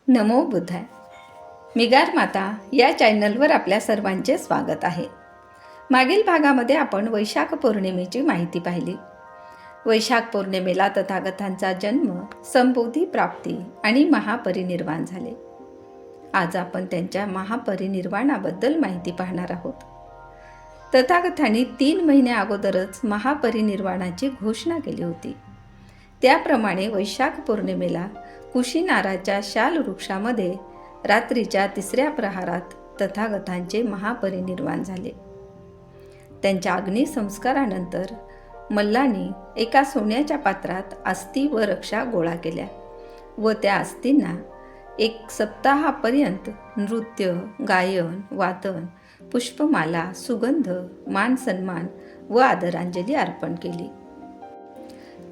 नमो बुद्धाय. मिगार माता या चॅनलवर आपल्या सर्वांचे स्वागत आहे. मागील भागामध्ये आपण वैशाख पौर्णिमेची माहिती पाहिली. वैशाख पौर्णिमेला तथागतांचा जन्म, संबोधी प्राप्ती आणि महापरिनिर्वाण झाले. आज आपण त्यांच्या महापरिनिर्वाणाबद्दल माहिती पाहणार आहोत. तथागतांनी 3 महिने अगोदरच महापरिनिर्वाणाची घोषणा केली होती. त्याप्रमाणे वैशाख पौर्णिमेला कुशीनाराच्या शाल वृक्षामध्ये रात्रीच्या 3ऱ्या प्रहारात तथागतांचे महापरिनिर्वाण झाले. त्यांच्या अग्निसंस्कारानंतर मल्लांनी एका सोन्याच्या पात्रात अस्थी व रक्षा गोळा केल्या व त्या अस्थींना 1 सप्ताहापर्यंत नृत्य, गायन, वादन, पुष्पमाला, सुगंध, मान सन्मान व आदरांजली अर्पण केली.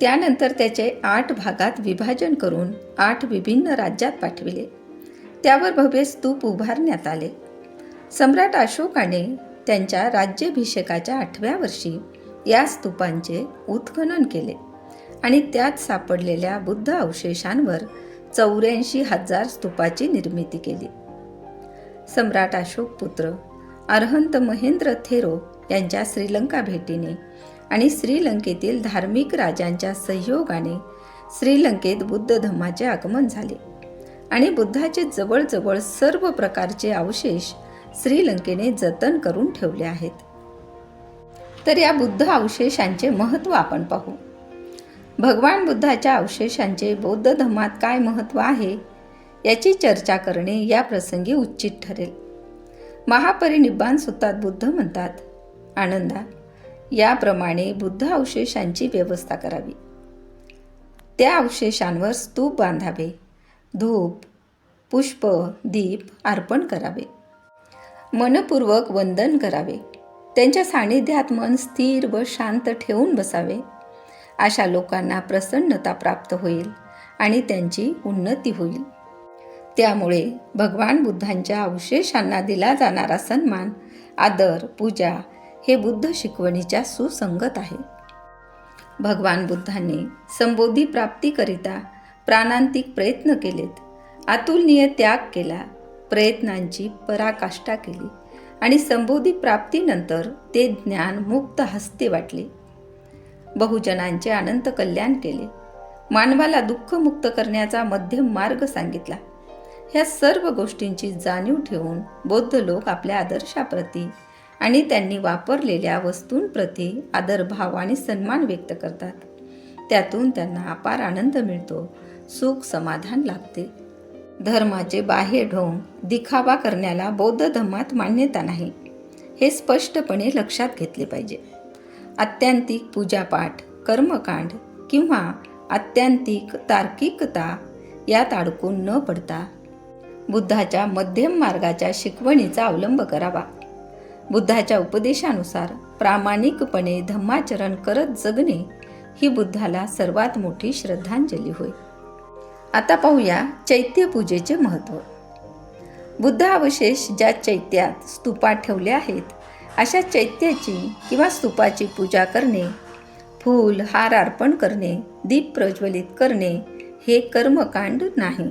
त्यानंतर त्याचे 8 भागात विभाजन करून 8 विभिन्न राज्यात पाठविले. त्यावर भव्य स्तूप उभारण्यात आले. सम्राट अशोकाने त्यांच्या राज्याभिषेकाच्या 8व्या वर्षी या स्तूपांचे उत्खनन केले आणि त्यात सापडलेल्या बुद्ध अवशेषांवर 84,000 स्तूपाची निर्मिती केली. सम्राट अशोक पुत्र अरहंत महेंद्र थेरो यांच्या श्रीलंका भेटीने आणि श्रीलंकेतील धार्मिक राजांच्या सहयोगाने श्रीलंकेत बुद्ध धम्माचे आगमन झाले आणि बुद्धाचे जवळजवळ सर्व प्रकारचे अवशेष श्रीलंकेने जतन करून ठेवले आहेत. तर या बुद्ध अवशेषांचे महत्त्व आपण पाहू. भगवान बुद्धाच्या अवशेषांचे बौद्ध धम्मात काय महत्त्व आहे याची चर्चा करणे या प्रसंगी उचित ठरेल. महापरिनिब्बाण सूत्रात बुद्ध म्हणतात, आनंदा, याप्रमाणे बुद्ध अवशेषांची व्यवस्था करावी. त्या अवशेषांवर स्तूप बांधावे, धूप, पुष्प, दीप अर्पण करावे, मनपूर्वक वंदन करावे, त्यांच्या सानिध्यात मन स्थिर व शांत ठेवून बसावे. अशा लोकांना प्रसन्नता प्राप्त होईल आणि त्यांची उन्नती होईल. त्यामुळे भगवान बुद्धांच्या अवशेषांना दिला जाणारा सन्मान, आदर, पूजा हे बुद्ध शिकवणीच्या सुसंगत आहे. भगवान बुद्धांनी संबोधी प्राप्तीकरिता प्राणांतिक प्रयत्न केलेत, अतुलनीय त्याग केला, प्रयत्नांची पराकाष्ठा केली आणि संबोधी प्राप्तीनंतर ते ज्ञान मुक्त हस्ते वाटले. बहुजनांचे अनंत कल्याण केले, मानवाला दुःखमुक्त करण्याचा मध्यम मार्ग सांगितला. ह्या सर्व गोष्टींची जाणीव ठेवून बौद्ध लोक आपल्या आदर्शाप्रती आणि त्यांनी वापरलेल्या वस्तूंप्रती आदरभाव आणि सन्मान व्यक्त करतात. त्यातून त्यांना अपार आनंद मिळतो, सुख समाधान लाभते. धर्माचे बाह्य ढोंग, दिखावा करण्याला बौद्ध धम्मात मान्यता नाही, हे स्पष्टपणे लक्षात घेतले पाहिजे. आत्यांतिक पूजापाठ, कर्मकांड किंवा आत्यांतिक तार्किकता यात अडकून न पडता बुद्धाच्या मध्यम मार्गाच्या शिकवणीचा अवलंब करावा. बुद्धाच्या उपदेशानुसार प्रामाणिकपणे धम्माचरण करत जगणे ही बुद्धाला सर्वात मोठी श्रद्धांजली होय. आता पाहूया चैत्य पूजेचे महत्त्व. बुद्ध अवशेष ज्या चैत्यात स्तूपात ठेवले आहेत अशा चैत्याची किंवा स्तूपाची पूजा करणे, फूल हार अर्पण करणे, दीप प्रज्वलित करणे हे कर्मकांड नाही.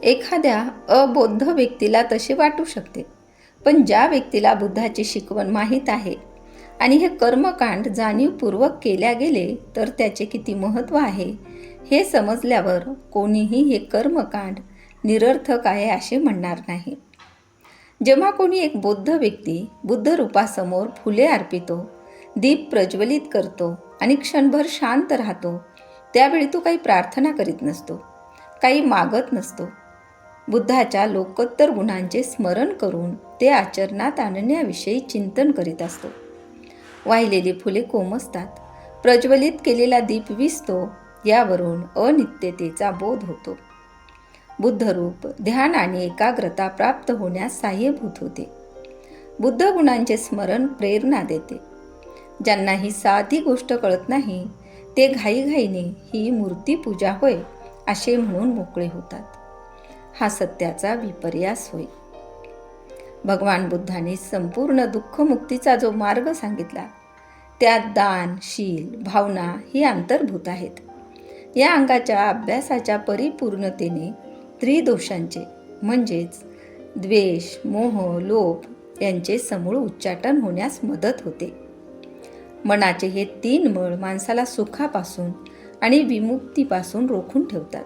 एखाद्या अबौद्ध व्यक्तीला तसे वाटू शकते, पण ज्या व्यक्तीला बुद्धाची शिकवण माहीत आहे आणि हे कर्मकांड जाणीवपूर्वक केल्या गेले तर त्याचे किती महत्त्व आहे हे समजल्यावर कोणीही हे कर्मकांड निरर्थक आहे असे म्हणणार नाही. जेव्हा कोणी एक बौद्ध व्यक्ती बुद्ध रूपासमोर फुले अर्पितो, दीप प्रज्वलित करतो आणि क्षणभर शांत राहतो, त्यावेळी तो काही प्रार्थना करीत नसतो, काही मागत नसतो. बुद्धाच्या लोकोत्तर गुणांचे स्मरण करून ते आचरणात आणण्याविषयी चिंतन करीत असतो. वाहिलेली फुले कोमसतात, प्रज्वलित केलेला दीप विझतो, यावरून अनित्यतेचा बोध होतो. बुद्धरूप ध्यान आणि एकाग्रता प्राप्त होण्यास सहाय्यभूत होते. बुद्ध गुणांचे स्मरण प्रेरणा देते. ज्यांना ही साधी गोष्ट कळत नाही ते घाईघाईने ही मूर्तीपूजा होय असे म्हणून मोकळे होतात. हा सत्याचा विपर्यास होय. भगवान बुद्धांनी संपूर्ण दुःखमुक्तीचा जो मार्ग सांगितला त्यात दान, शील, भावना ही अंतर्भूत आहेत. या अंगाच्या अभ्यासाच्या परिपूर्णतेने त्रिदोषांचे म्हणजेच द्वेष, मोह, लोभ यांचे समूळ उच्चाटन होण्यास मदत होते. मनाचे हे 3 मळ माणसाला सुखापासून आणि विमुक्तीपासून रोखून ठेवतात.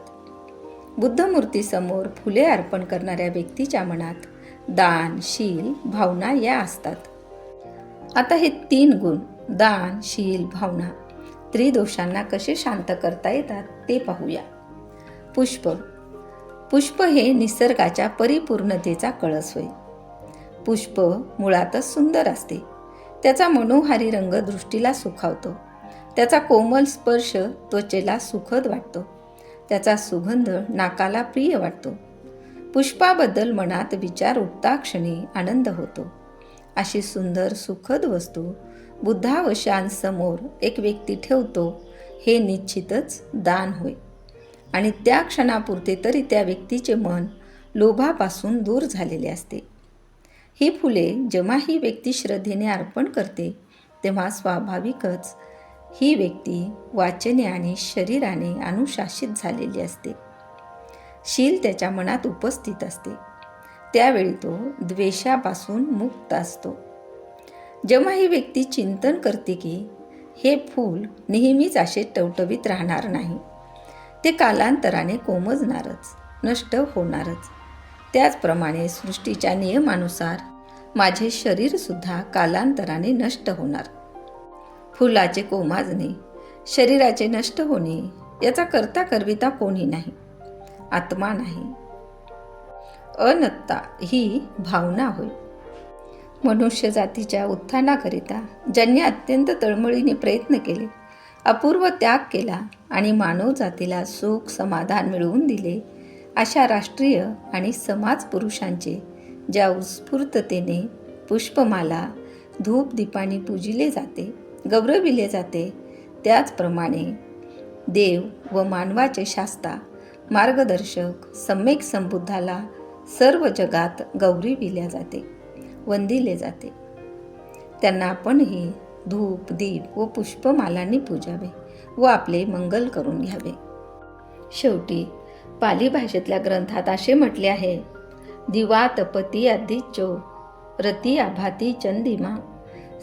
बुद्धमूर्तीसमोर फुले अर्पण करणाऱ्या व्यक्तीच्या मनात दान, शील, भावना या असतात. आता हे 3 गुण दान, शील, भावना त्रिदोषांना कसे शांत करता येतात ते पाहूया. पुष्प. पुष्प हे निसर्गाच्या परिपूर्णतेचा कळस होय. पुष्प मुळातच सुंदर असते. त्याचा मनोहारी रंग दृष्टीला सुखावतो. त्याचा कोमल स्पर्श त्वचेला सुखद वाटतो. त्याचा सुगंध नाकाला प्रिय वाटतो. पुष्पाबद्दल मनात विचार उठता क्षणी आनंद होतो. अशी सुंदर सुखद वस्तू बुद्धावशांसमोर एक व्यक्ती ठेवतो हे निश्चितच दान होय. आणि त्या क्षणापुरते तरी त्या व्यक्तीचे मन लोभापासून दूर झालेले असते. ही फुले जेव्हा ही व्यक्ती श्रद्धेने अर्पण करते तेव्हा स्वाभाविकच ही व्यक्ती वाचेने आणि शरीराने अनुशासित झालेली असते. शील त्याच्या मनात उपस्थित असते. त्यावेळी तो द्वेषापासून मुक्त असतो. जेव्हा ही व्यक्ती चिंतन करते की हे फूल नेहमीच असे टवटवीत राहणार नाही, ते कालांतराने कोमजणारच, नष्ट होणारच. त्याचप्रमाणे सृष्टीच्या नियमानुसार माझे शरीरसुद्धा कालांतराने नष्ट होणार. फुलाचे कोमाजणे, शरीराचे नष्ट होणे याचा करता करविता कोणी नाही, आत्मा नाही. अनत्ता ही भावना होय. मनुष्य जातीच्या उत्थानाकरिता ज्यांनी अत्यंत तळमळीने प्रयत्न केले, अपूर्व त्याग केला आणि मानव जातीला सुख समाधान मिळवून दिले, अशा राष्ट्रीय आणि समाज पुरुषांचे ज्या उत्स्फूर्ततेने पुष्पमाला धूप दीपाने पूजिले जाते, गौरविले जाते, त्याचप्रमाणे देव व मानवाचे शास्ता मार्गदर्शक सम्यक संबुद्धाला सर्व जगात गौरविले जाते, वंदिले जाते. त्यांना आपणही धूप दीप व पुष्पमालांनी पूजावे व आपले मंगल करून घ्यावे. शेवटी पाली भाषेतल्या ग्रंथात असे म्हटले आहे, दिवा तपती आदिच्यो रती आभाती चंदिमा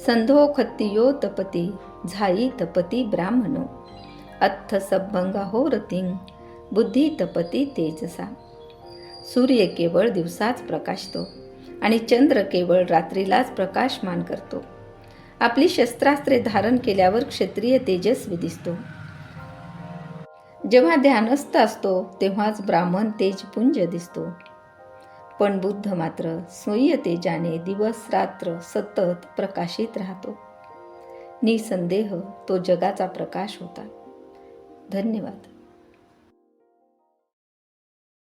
संधो खत्तियो तपती झाई तपती ब्राह्मणो अत्थ सब्भंगा हो रतिंग बुद्धी तपती तेजसा. सूर्य केवळ दिवसाच प्रकाशतो आणि चंद्र केवळ रात्रीलाच प्रकाशमान करतो. आपली शस्त्रास्त्रे धारण केल्यावर क्षत्रिय तेजस्वी दिसतो. जेव्हा ध्यानस्थ असतो तेव्हाच ब्राह्मण तेजपुंज दिसतो. पण बुद्ध मात्र स्वयं तेजाने दिवस रात्र सतत प्रकाशित राहतो. निसंदेह तो जगाचा प्रकाश होता. धन्यवाद.